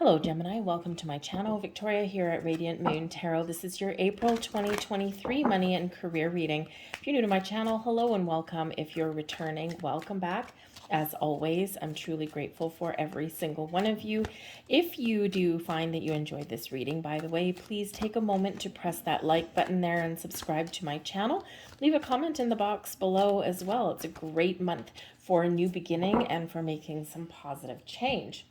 Hello Gemini, welcome to my channel. Victoria here at Radiant Moon Tarot. This is your April 2023 money and career reading. If you're new to my channel, hello and welcome. If you're returning, welcome back. As always, I'm truly grateful for every single one of you. If you do find that you enjoyed this reading, by the way, please take a moment to press that like button there and subscribe to my channel. Leave a comment in the box below as well. It's a great month for a new beginning and for making some positive change.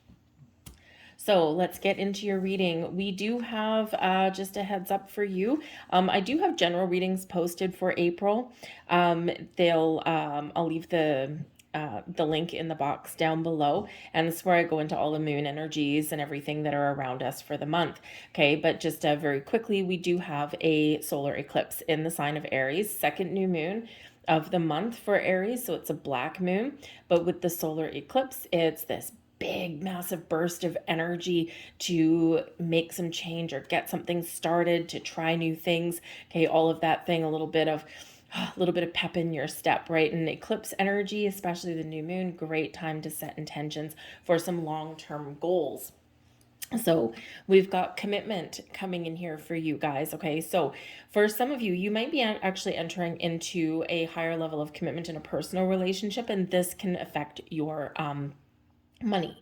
So let's get into your reading. We do have just a heads up for you. I do have general readings posted for April. I'll leave the link in the box down below, and this is where I go into all the moon energies and everything that are around us for the month. Okay, but just very quickly, we do have a solar eclipse in the sign of Aries, second new moon of the month for Aries, so it's a black moon. But with the solar eclipse, it's this big massive burst of energy to make some change or get something started, to try new things. Okay, all of that thing, a little bit of pep in your step, right? And eclipse energy, especially the new moon, great time to set intentions for some long-term goals. So we've got commitment coming in here for you guys. Okay, so for some of you, you might be actually entering into a higher level of commitment in a personal relationship, and this can affect your money.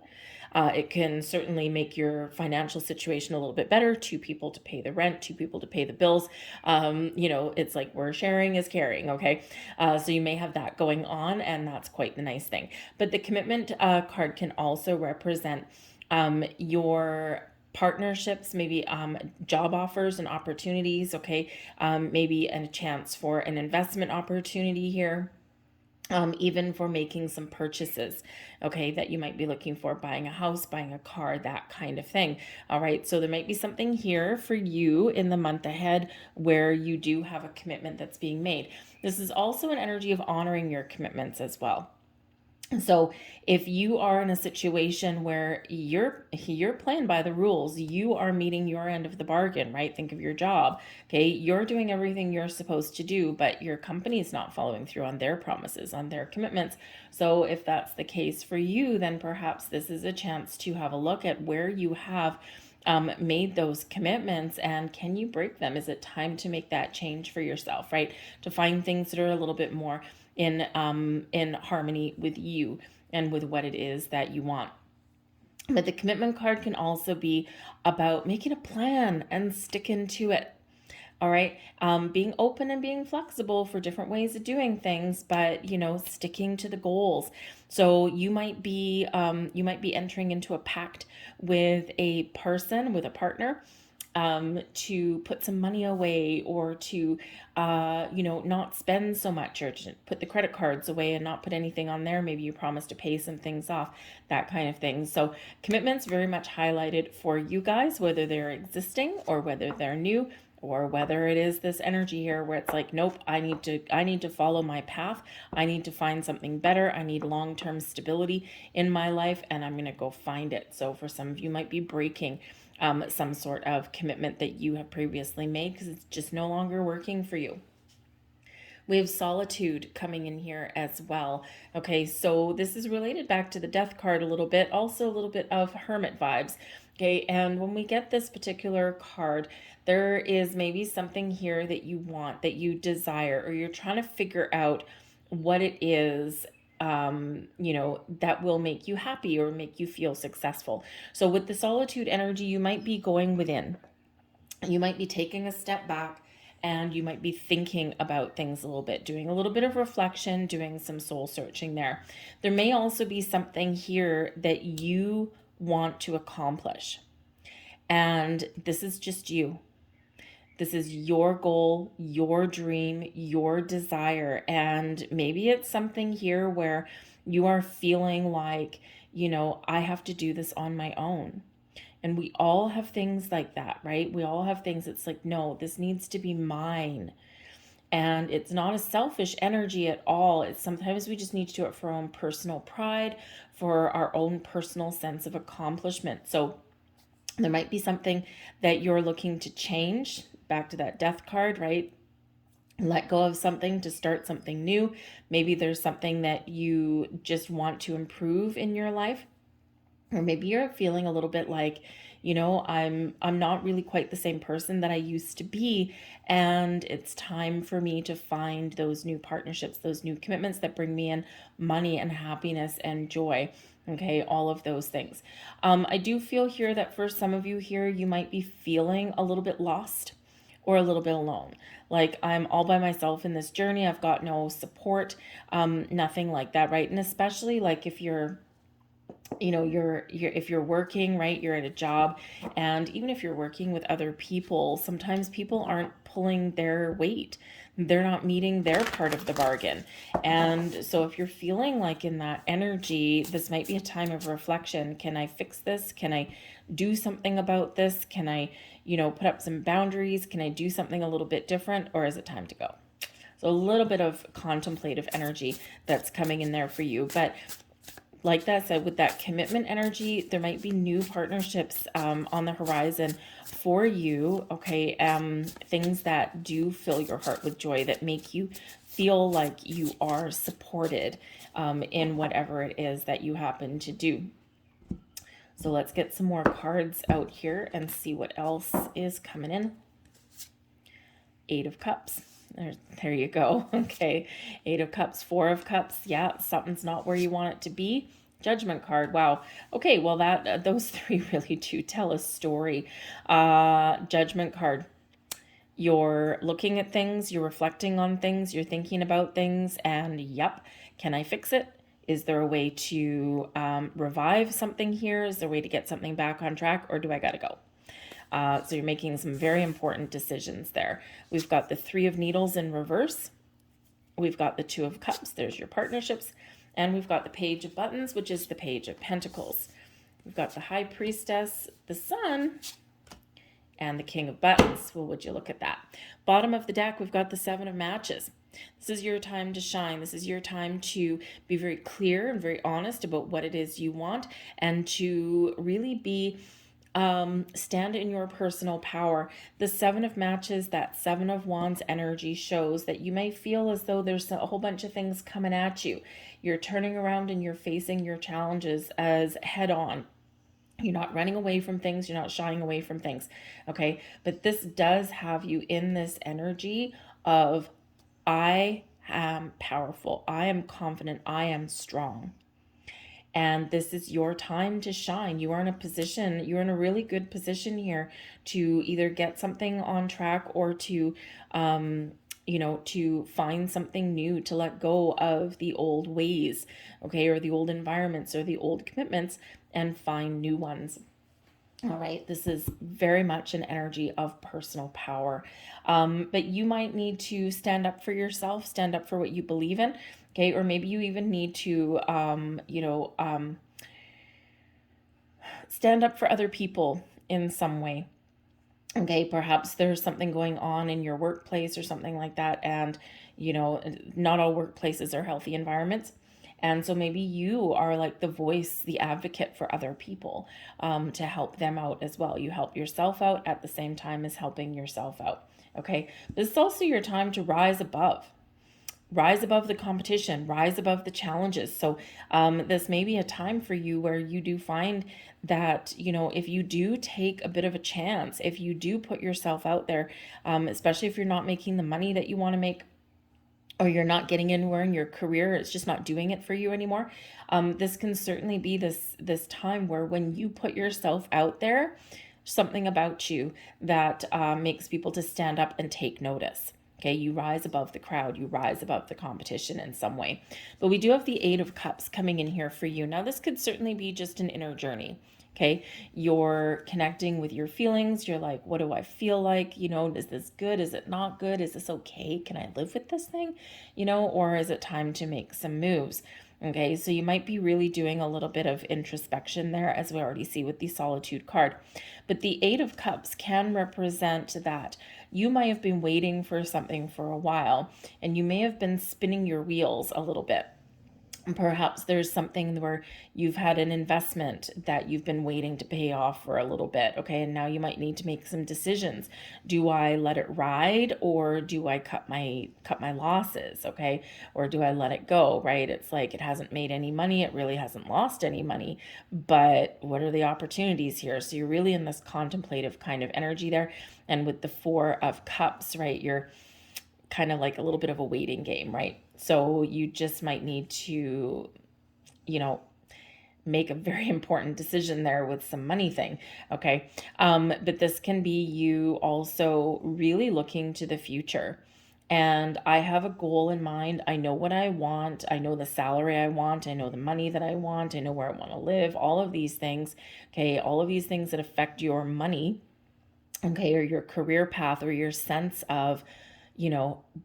It can certainly make your financial situation a little bit better. Two people to pay the rent, two people to pay the bills. It's like we're sharing is caring, okay? So you may have that going on, and that's quite the nice thing. But the commitment card can also represent your partnerships, maybe job offers and opportunities, okay? Maybe a chance for an investment opportunity here. Even for making some purchases, okay, that you might be looking for, buying a house, buying a car, that kind of thing. All right, so there might be something here for you in the month ahead where you do have a commitment that's being made. This is also an energy of honoring your commitments as well. So if you are in a situation where you're playing by the rules, you are meeting your end of the bargain, right? Think of your job. Okay, you're doing everything you're supposed to do, but your company is not following through on their promises, on their commitments. So if that's the case for you, then perhaps this is a chance to have a look at where you have made those commitments, and can you break them? Is it time to make that change for yourself, right? To find things that are a little bit more in harmony with you and with what it is that you want. But the commitment card can also be about making a plan and sticking to it. All right, being open and being flexible for different ways of doing things, but sticking to the goals. So you might be entering into a pact with a person, with a partner, to put some money away, or to not spend so much, or to put the credit cards away and not put anything on there. Maybe you promise to pay some things off, that kind of thing. So commitments very much highlighted for you guys, whether they're existing or whether they're new, or whether it is this energy here where it's like, nope, I need to follow my path. I need to find something better. I need long-term stability in my life, and I'm going to go find it. So for some of you might be breaking some sort of commitment that you have previously made because it's just no longer working for you. We have Solitude coming in here as well. Okay, so this is related back to the Death card a little bit, also a little bit of Hermit vibes. Okay, and when we get this particular card, there is maybe something here that you want, that you desire, or you're trying to figure out what it is that will make you happy or make you feel successful. So with the Solitude energy, you might be going within. You might be taking a step back, and you might be thinking about things a little bit, doing a little bit of reflection, doing some soul searching there. There may also be something here that you want to accomplish, and this is just you. This is your goal, your dream, your desire. And maybe it's something here where you are feeling like, I have to do this on my own. And we all have things like that, right? We all have things that's like, no, this needs to be mine. And it's not a selfish energy at all. It's sometimes we just need to do it for our own personal pride, for our own personal sense of accomplishment. So there might be something that you're looking to change, back to that Death card, right? Let go of something to start something new. Maybe there's something that you just want to improve in your life. Or maybe you're feeling a little bit like, I'm not really quite the same person that I used to be, and it's time for me to find those new partnerships, those new commitments that bring me in money and happiness and joy. Okay, all of those things. I do feel here that for some of you here, you might be feeling a little bit lost or a little bit alone. Like, I'm all by myself in this journey. I've got no support, nothing like that, right? And especially like if you're if you're working, right, you're at a job, and even if you're working with other people, sometimes people aren't pulling their weight, they're not meeting their part of the bargain. And so if you're feeling like in that energy, this might be a time of reflection. Can I fix this? Can I do something about this? Can I put up some boundaries? Can I do something a little bit different, or is it time to go? So a little bit of contemplative energy that's coming in there for you. But like that said, with that commitment energy, there might be new partnerships on the horizon for you. Okay. Things that do fill your heart with joy, that make you feel like you are supported in whatever it is that you happen to do. So let's get some more cards out here and see what else is coming in. 8 of Cups. There you go. Okay. 8 of Cups, 4 of Cups. Yeah, something's not where you want it to be. Judgment card. Wow. Okay, well those 3 really do tell a story. Judgment card. You're looking at things, you're reflecting on things, you're thinking about things, and yep, can I fix it? Is there a way to revive something here? Is there a way to get something back on track, or do I gotta go? So you're making some very important decisions there. We've got the 3 of Needles in reverse. We've got the 2 of Cups. There's your partnerships. And we've got the Page of Buttons, which is the Page of Pentacles. We've got the High Priestess, the Sun, and the King of Buttons. Well, would you look at that? Bottom of the deck, we've got the 7 of Matches. This is your time to shine. This is your time to be very clear and very honest about what it is you want, and to really be stand in your personal power. The 7 of Matches, that 7 of Wands energy, shows that you may feel as though there's a whole bunch of things coming at you. You're turning around and you're facing your challenges as head on. You're not running away from things. You're not shying away from things. Okay. But this does have you in this energy of, I am powerful. I am confident. I am strong. And this is your time to shine. You are in a position, you're in a really good position here to either get something on track, or to, to find something new, to let go of the old ways, okay, or the old environments or the old commitments, and find new ones. All right, this is very much an energy of personal power. But you might need to stand up for yourself, stand up for what you believe in, okay? Or maybe you even need to, stand up for other people in some way. Okay, perhaps there's something going on in your workplace or something like that, and, not all workplaces are healthy environments. And so maybe you are like the voice, the advocate for other people, to help them out as well. You help yourself out at the same time as helping yourself out. Okay. This is also your time to rise above the competition, rise above the challenges. So this may be a time for you where you do find that, if you do take a bit of a chance, if you do put yourself out there, especially if you're not making the money that you want to make, or you're not getting anywhere in your career, it's just not doing it for you anymore. This can certainly be this time where, when you put yourself out there, something about you that makes people to stand up and take notice. Okay, you rise above the crowd, you rise above the competition in some way. But we do have the 8 of Cups coming in here for you. Now, this could certainly be just an inner journey. Okay, you're connecting with your feelings. You're like, what do I feel like? Is this good? Is it not good? Is this okay? Can I live with this thing? Or is it time to make some moves? Okay, so you might be really doing a little bit of introspection there, as we already see with the Solitude card. But the 8 of Cups can represent that you might have been waiting for something for a while, and you may have been spinning your wheels a little bit. Perhaps there's something where you've had an investment that you've been waiting to pay off for a little bit, okay? And now you might need to make some decisions. Do I let it ride, or do I cut my losses, okay? Or do I let it go, right? It's like it hasn't made any money, it really hasn't lost any money, but what are the opportunities here? So you're really in this contemplative kind of energy there. And with the Four of Cups, right, you're kind of like a little bit of a waiting game, right? So you just might need to, you know, make a very important decision there with some money thing, okay? But this can be you also really looking to the future. And I have a goal in mind. I know what I want. I know the salary I want. I know the money that I want. I know where I want to live. All of these things, okay? All of these things that affect your money, okay, or your career path, or your sense of,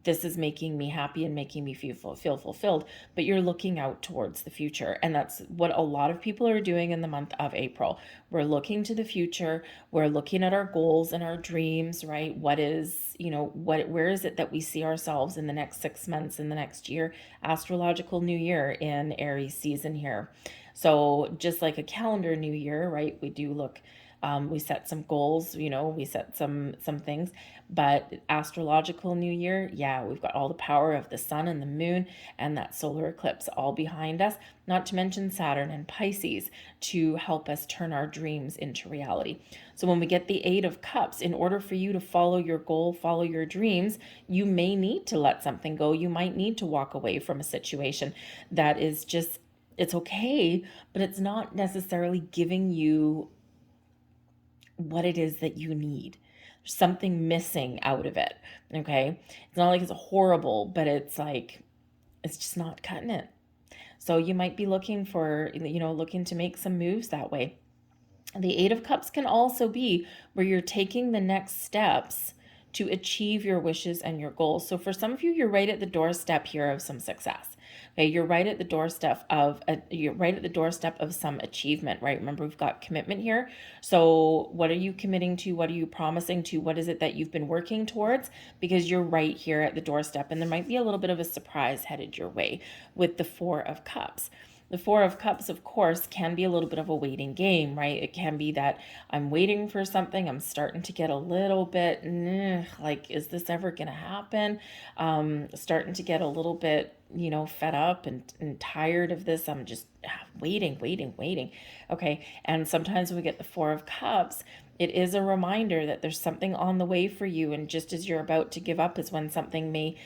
this is making me happy and making me feel fulfilled, but you're looking out towards the future. And that's what a lot of people are doing in the month of April. We're looking to the future. We're looking at our goals and our dreams, right? Where is it that we see ourselves in the next 6 months, in the next year, astrological new year in Aries season here. So just like a calendar new year, right? We do look, we set some goals, we set some things, but astrological new year, yeah, we've got all the power of the sun and the moon and that solar eclipse all behind us, not to mention Saturn and Pisces to help us turn our dreams into reality. So when we get the Eight of Cups, in order for you to follow your goal, follow your dreams, you may need to let something go. You might need to walk away from a situation that is just, it's okay, but it's not necessarily giving you what it is that you need. There's something missing out of it, okay? It's not like it's horrible, but it's like, it's just not cutting it. So you might be looking to make some moves that way. The Eight of Cups can also be where you're taking the next steps to achieve your wishes and your goals. So for some of you, you're right at the doorstep here of some success. Okay, you're right at the doorstep of some achievement, right? Remember, we've got commitment here. So what are you committing to? What are you promising to? What is it that you've been working towards? Because you're right here at the doorstep, and there might be a little bit of a surprise headed your way with the Four of Cups. The Four of Cups, of course, can be a little bit of a waiting game, right? It can be that I'm waiting for something. I'm starting to get a little bit, like, is this ever going to happen? Starting to get a little bit, fed up and tired of this. I'm just waiting. Okay. And sometimes when we get the Four of Cups, it is a reminder that there's something on the way for you. And just as you're about to give up is when something may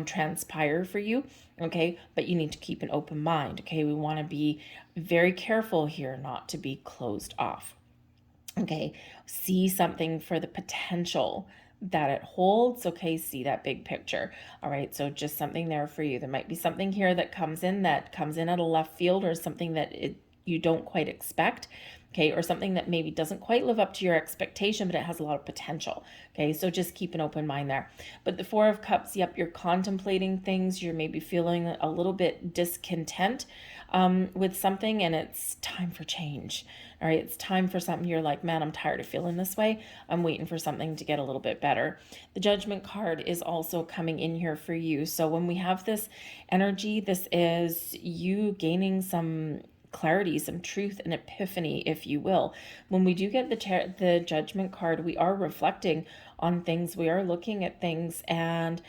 transpire for you. Okay. But you need to keep an open mind. Okay. We want to be very careful here not to be closed off. Okay. See something for the potential that it holds. Okay. See that big picture. All right. So just something there for you. There might be something here that comes in at a left field, or something that you don't quite expect. Okay, or something that maybe doesn't quite live up to your expectation, but it has a lot of potential. Okay, so just keep an open mind there. But the Four of Cups, yep, you're contemplating things. You're maybe feeling a little bit discontent with something, and it's time for change. All right, it's time for something. You're like, man, I'm tired of feeling this way. I'm waiting for something to get a little bit better. The Judgment card is also coming in here for you. So when we have this energy, this is you gaining some clarity, some truth, and epiphany, if you will. When we do get the Judgment card, we are reflecting on things. We are looking at things, and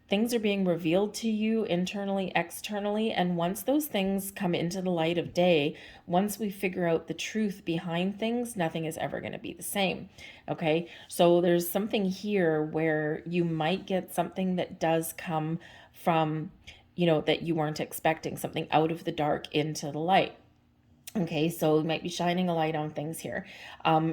things are being revealed to you internally, externally. And once those things come into the light of day, once we figure out the truth behind things, nothing is ever going to be the same. Okay. So there's something here where you might get something that does come from, that you weren't expecting, something out of the dark into the light. Okay, so it might be shining a light on things here.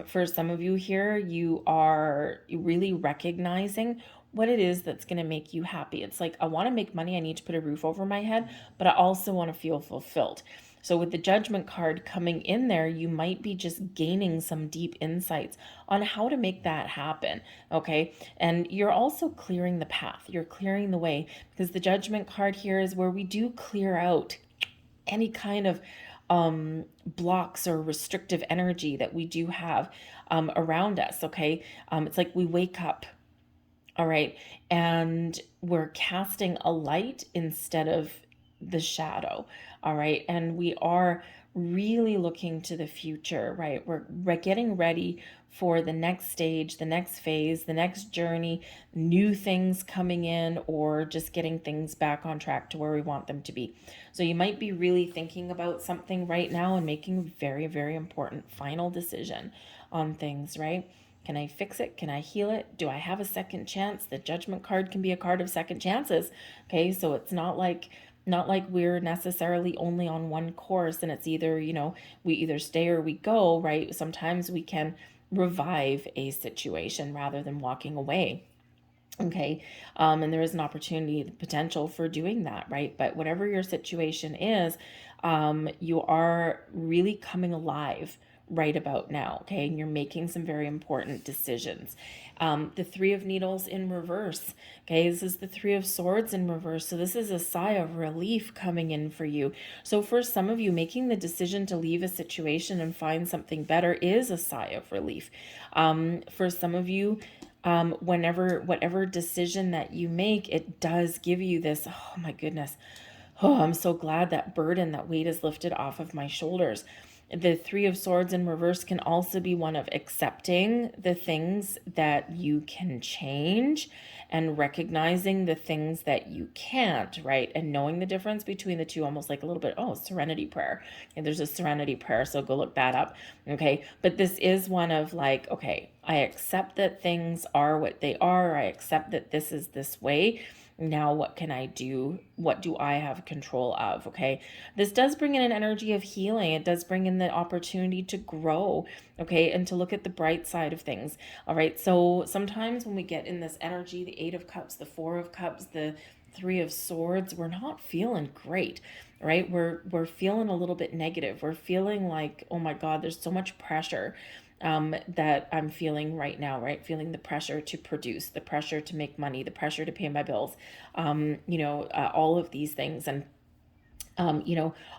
For some of you here, you are really recognizing what it is that's going to make you happy. It's like, I want to make money. I need to put a roof over my head, but I also want to feel fulfilled. So with the Judgment card coming in there, you might be just gaining some deep insights on how to make that happen, okay? And you're also clearing the path. You're clearing the way, because the Judgment card here is where we do clear out any kind of blocks or restrictive energy that we do have around us, okay? It's like we wake up, all right, and we're casting a light instead of the shadow. All right. And we are really looking to the future, right? We're getting ready for the next stage, the next phase, the next journey, new things coming in, or just getting things back on track to where we want them to be. So you might be really thinking about something right now and making a very, very important final decision on things, right? Can I fix it? Can I heal it? Do I have a second chance? The judgment card can be a card of second chances. Okay, so it's not like we're necessarily only on one course and it's either, we either stay or we go, right? Sometimes we can revive a situation rather than walking away. Okay. And there is an opportunity, the potential for doing that, right? But whatever your situation is, you are really coming alive right about now. Okay. And you're making some very important decisions. The Three of Needles in reverse. Okay. This is the Three of Swords in reverse. So this is a sigh of relief coming in for you. So for some of you, making the decision to leave a situation and find something better is a sigh of relief. For some of you, whatever decision that you make, it does give you this, oh my goodness, oh, I'm so glad that burden, that weight is lifted off of my shoulders. The Three of Swords in reverse can also be one of accepting the things that you can change and recognizing the things that you can't, right? And knowing the difference between the two, almost like a little bit, serenity prayer. And there's a serenity prayer, so go look that up. Okay. But this is one of like, okay, I accept that things are what they are. I accept that this is this way. Now what can I do? What do I have control of? Okay. This does bring in an energy of healing. It does bring in the opportunity to grow. Okay. And to look at the bright side of things. All right. So sometimes when we get in this energy, the Eight of Cups, the Four of Cups, the Three of Swords, we're not feeling great, right? We're feeling a little bit negative. We're feeling like, oh my God, there's so much pressure that I'm feeling right now, right? Feeling the pressure to produce, the pressure to make money, the pressure to pay my bills, all of these things. And,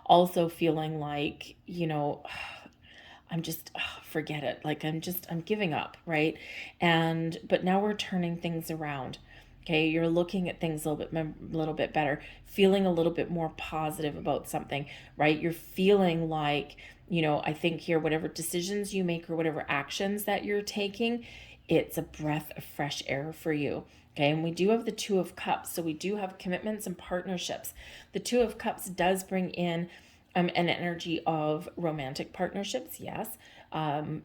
also feeling like, I'm just, forget it. Like I'm giving up, right? But now we're turning things around. Okay, you're looking at things a little bit better, feeling a little bit more positive about something, right? You're feeling like, I think here, whatever decisions you make or whatever actions that you're taking, it's a breath of fresh air for you. Okay, and we do have the Two of Cups, so we do have commitments and partnerships. The Two of Cups does bring in an energy of romantic partnerships, yes,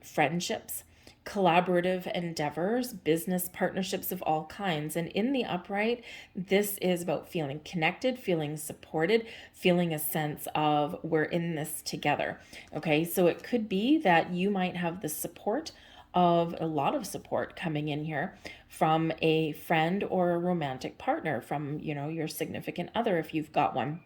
friendships, collaborative endeavors, business partnerships of all kinds. And in the upright, this is about feeling connected, feeling supported, feeling a sense of we're in this together. Okay, so it could be that you might have the support of a lot of support coming in here from a friend or a romantic partner, from, your significant other if you've got one.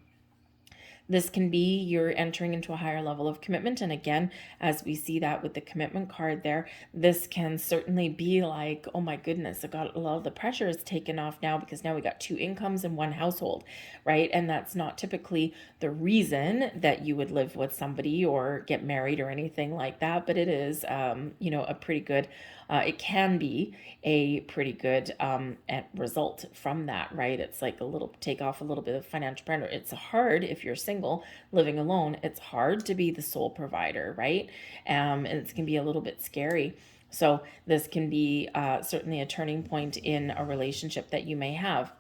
This can be you're entering into a higher level of commitment. And again, as we see that with the commitment card there, this can certainly be like, oh my goodness, I got a lot of the pressure is taken off now because now we got two incomes in one household, right? And that's not typically the reason that you would live with somebody or get married or anything like that. But it is, a pretty good, it can be a pretty good result from that, right? It's like a little take off a little bit of financial pressure. It's hard if you're single, living alone. It's hard to be the sole provider, right? And it can be a little bit scary. So this can be certainly a turning point in a relationship that you may have.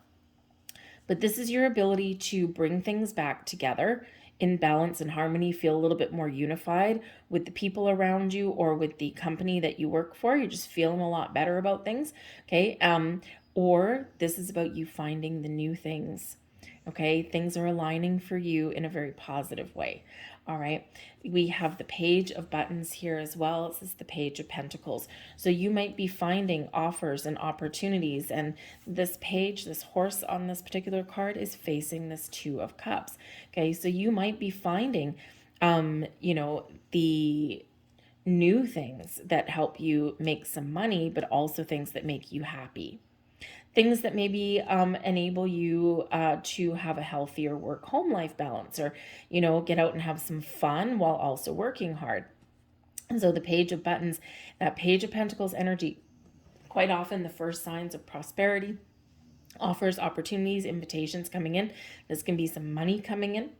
But this is your ability to bring things back together in balance and harmony, feel a little bit more unified with the people around you or with the company that you work for. You're just feeling a lot better about things. Okay. Or this is about you finding the new things. Okay. Things are aligning for you in a very positive way. All right. We have the Page of Buttons here as well. This is the Page of Pentacles. So you might be finding offers and opportunities. And this page, this horse on this particular card is facing this Two of Cups. Okay. So you might be finding, the new things that help you make some money, but also things that make you happy. Things that maybe enable you to have a healthier work-home life balance, or, get out and have some fun while also working hard. And so the Page of Buttons, that Page of Pentacles energy, quite often the first signs of prosperity, Offers, opportunities, invitations coming in. This can be some money coming in.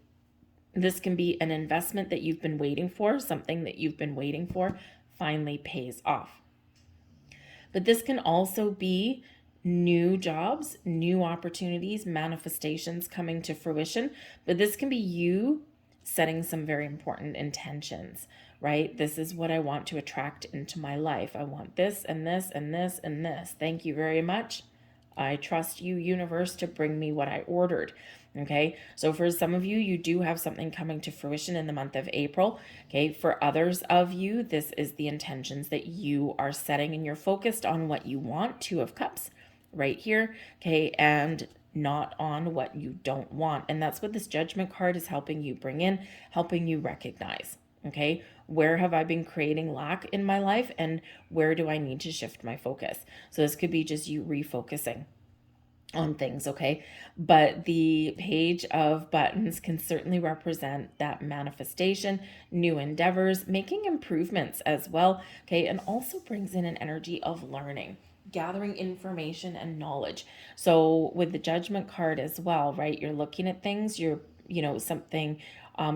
This can be an investment that you've been waiting for, something that you've been waiting for finally pays off. But this can also be new jobs, new opportunities, manifestations coming to fruition. But this can be you setting some very important intentions, right? This is what I want to attract into my life. I want this and this and this and this. Thank you very much. I trust you, universe, to bring me what I ordered. Okay, so for some of you, you do have something coming to fruition in the month of April. Okay, for others of you, this is the intentions that you are setting, and you're focused on what you want. Two of Cups right here. Okay, and not on what you don't want. And that's what this Judgment card is helping you bring in, helping you recognize. Okay, where have I been creating lack in my life, and where do I need to shift my focus? So this could be just you refocusing on things, okay? But the Page of Buttons can certainly represent that manifestation, new endeavors, making improvements as well, okay? And also brings in an energy of learning, gathering information and knowledge. So with the Judgment card as well, right? You're looking at things, something,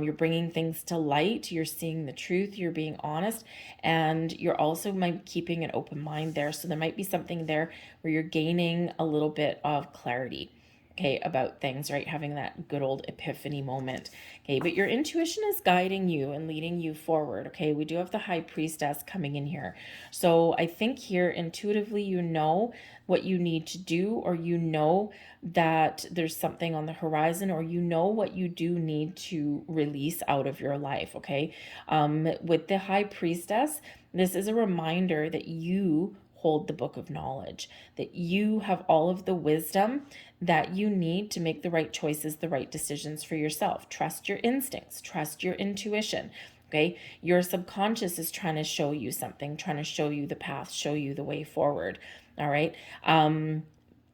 you're bringing things to light, you're seeing the truth, you're being honest, and you're also keeping an open mind there. So there might be something there where you're gaining a little bit of clarity, okay, about things, right? Having that good old epiphany moment, okay? But your intuition is guiding you and leading you forward, okay? We do have the High Priestess coming in here. So I think here intuitively, you know what you need to do, or you know that there's something on the horizon, or you know what you do need to release out of your life, okay? With the High Priestess, this is a reminder that you hold the book of knowledge, that you have all of the wisdom that you need to make the right choices, the right decisions for yourself. Trust your instincts, trust your intuition. Okay, your subconscious is trying to show you something, trying to show you the path, show you the way forward. All right.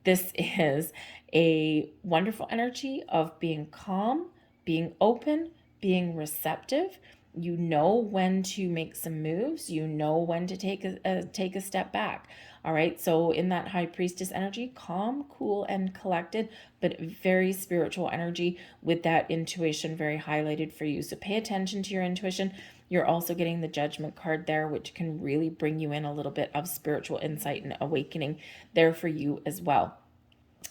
This is a wonderful energy of being calm, being open, being receptive. You know when to make some moves. You know when to take a step back. All right. So in that High Priestess energy, calm, cool, and collected, but very spiritual energy with that intuition very highlighted for you. So pay attention to your intuition. You're also getting the Judgment card there, which can really bring you in a little bit of spiritual insight and awakening there for you as well.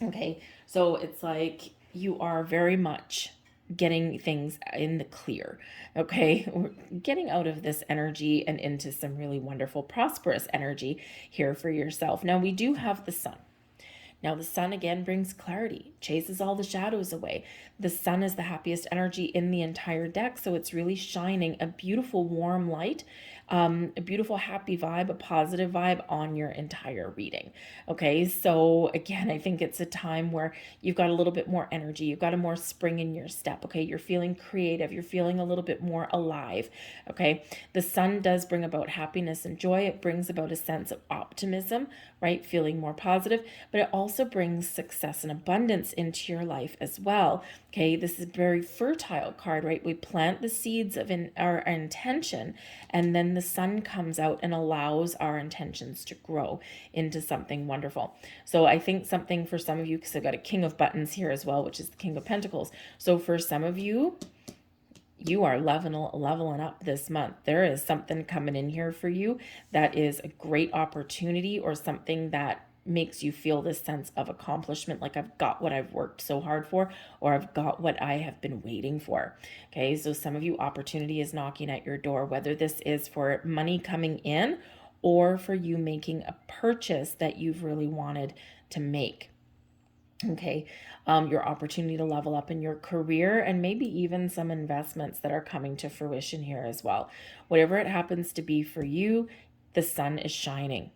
Okay, so it's like you are very much getting things in the clear. Okay, we're getting out of this energy and into some really wonderful, prosperous energy here for yourself. Now, we do have the Sun. Now, the Sun again brings clarity, chases all the shadows away. The Sun is the happiest energy in the entire deck, so it's really shining a beautiful, warm light, a beautiful, happy vibe, a positive vibe on your entire reading. Okay, so again, I think it's a time where you've got a little bit more energy, you've got a more spring in your step. Okay, you're feeling creative, you're feeling a little bit more alive. Okay, the Sun does bring about happiness and joy, it brings about a sense of optimism, right? Feeling more positive, but it also brings success and abundance into your life as well. Okay, this is a very fertile card, right? We plant the seeds of our intention, and then the Sun comes out and allows our intentions to grow into something wonderful. So I think something for some of you, because I've got a King of Buttons here as well, which is the King of Pentacles. So for some of you, you are leveling up this month. There is something coming in here for you that is a great opportunity, or something that makes you feel this sense of accomplishment, like I've got what I've worked so hard for, or I've got what I have been waiting for. Okay, so some of you, opportunity is knocking at your door, whether this is for money coming in or for you making a purchase that you've really wanted to make. Okay, your opportunity to level up in your career, and maybe even some investments that are coming to fruition here as well. Whatever it happens to be for you, the Sun is shining.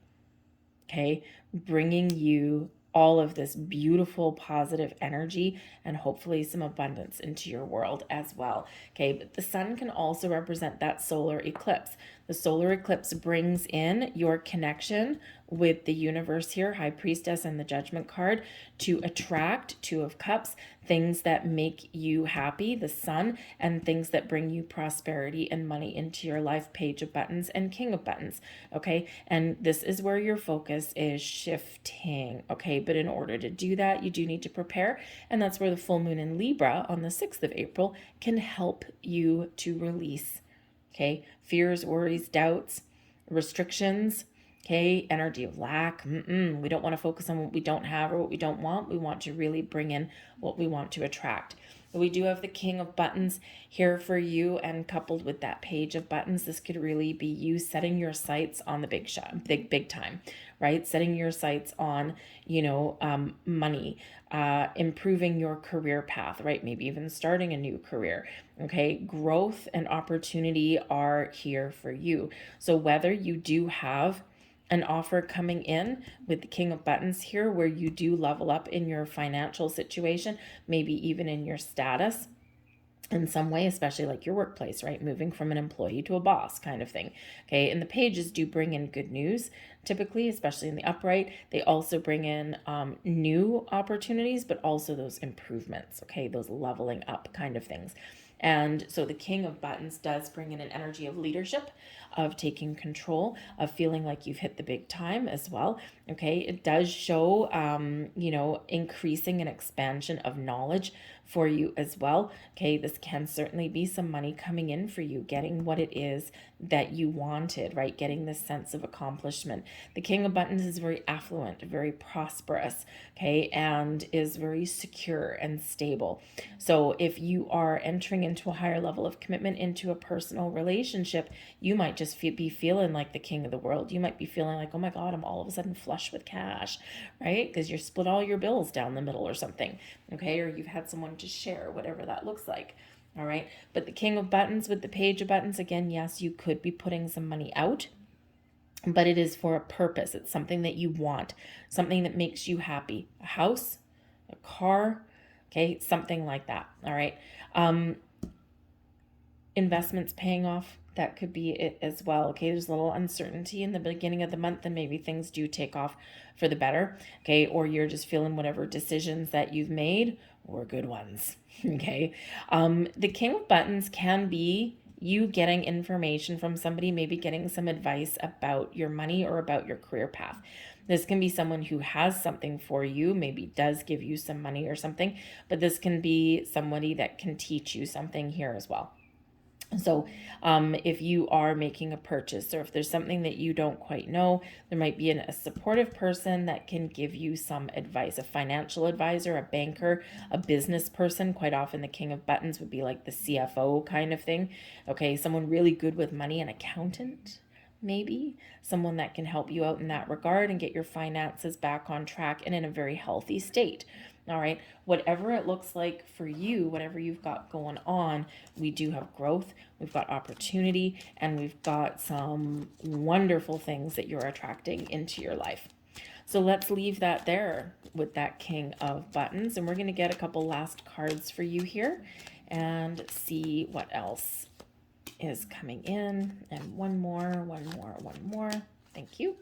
Okay, bringing you all of this beautiful positive energy and hopefully some abundance into your world as well. Okay, but the Sun can also represent that solar eclipse. The solar eclipse brings in your connection with the universe here, High Priestess and the Judgment card, to attract, Two of Cups, things that make you happy, the Sun, and things that bring you prosperity and money into your life, Page of Buttons and King of Buttons, okay? And this is where your focus is shifting, okay? But in order to do that, you do need to prepare, and that's where the full moon in Libra on the 6th of April can help you to release, okay? Fears, worries, doubts, restrictions, okay? Energy of lack. We don't want to focus on what we don't have or what we don't want. We want to really bring in what we want to attract. But we do have the King of Buttons here for you, and coupled with that Page of Buttons, this could really be you setting your sights on the big shot, big time, right? Setting your sights on, money, improving your career path, right? Maybe even starting a new career, okay? Growth and opportunity are here for you. So whether you do have an offer coming in with the King of Buttons here where you do level up in your financial situation, maybe even in your status in some way, especially like your workplace, right? Moving from an employee to a boss kind of thing. Okay. And the pages do bring in good news, typically, especially in the upright. They also bring in new opportunities, but also those improvements. Okay. Those leveling up kind of things. And so the King of Buttons does bring in an energy of leadership, of taking control, of feeling like you've hit the big time as well. Okay. It does show, increasing an expansion of knowledge for you as well. Okay. This can certainly be some money coming in for you, getting what it is that you wanted, right? Getting this sense of accomplishment. The King of Buttons is very affluent, very prosperous, okay, and is very secure and stable. So if you are entering into a higher level of commitment into a personal relationship, you might just be feeling like the king of the world. You might be feeling like, oh my God, I'm all of a sudden flush with cash, right? Because you're split all your bills down the middle or something, okay? Or you've had someone to share, whatever that looks like. All right. But the King of Buttons with the Page of Buttons, again, yes, you could be putting some money out, but it is for a purpose. It's something that you want, something that makes you happy. A house, a car, okay, something like that. All right. Investments paying off, that could be it as well. Okay, there's a little uncertainty in the beginning of the month, and maybe things do take off for the better. Okay, or you're just feeling whatever decisions that you've made were good ones. Okay, the King of Buttons can be you getting information from somebody, maybe getting some advice about your money or about your career path. This can be someone who has something for you, maybe does give you some money or something, but this can be somebody that can teach you something here as well. So if you are making a purchase, or if there's something that you don't quite know, there might be a supportive person that can give you some advice, a financial advisor, a banker, a business person. Quite often the King of Buttons would be like the CFO kind of thing. Okay, someone really good with money, an accountant, maybe someone that can help you out in that regard and get your finances back on track and in a very healthy state. All right, whatever it looks like for you, whatever you've got going on, we do have growth, we've got opportunity, and we've got some wonderful things that you're attracting into your life. So let's leave that there with that King of Buttons, and we're going to get a couple last cards for you here and see what else is coming in. And one more. Thank you.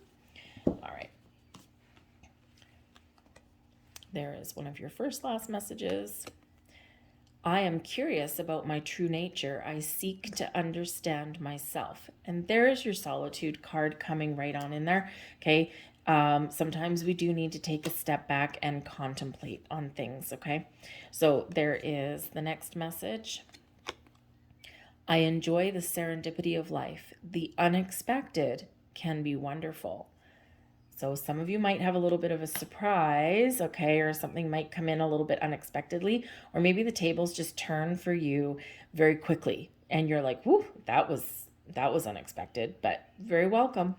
All right. There is one of your last messages. I am curious about my true nature. I seek to understand myself. And there is your Solitude card coming right on in there. Okay. Sometimes we do need to take a step back and contemplate on things. Okay. So there is the next message. I enjoy the serendipity of life. The unexpected can be wonderful. So some of you might have a little bit of a surprise, okay, or something might come in a little bit unexpectedly, or maybe the tables just turn for you very quickly, and you're like, whoo, that was unexpected, but very welcome.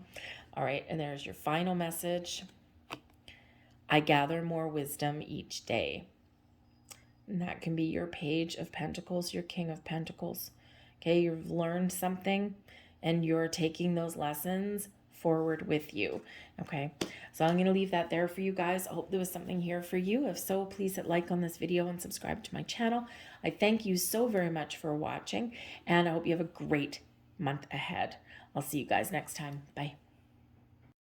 All right, and there's your final message. I gather more wisdom each day. And that can be your Page of Pentacles, your King of Pentacles. Okay, you've learned something, and you're taking those lessons forward with you. Okay, so I'm going to leave that there for you guys. I hope there was something here for you. If so, please hit like on this video and subscribe to my channel. I thank you so very much for watching, and I hope you have a great month ahead. I'll see you guys next time. Bye.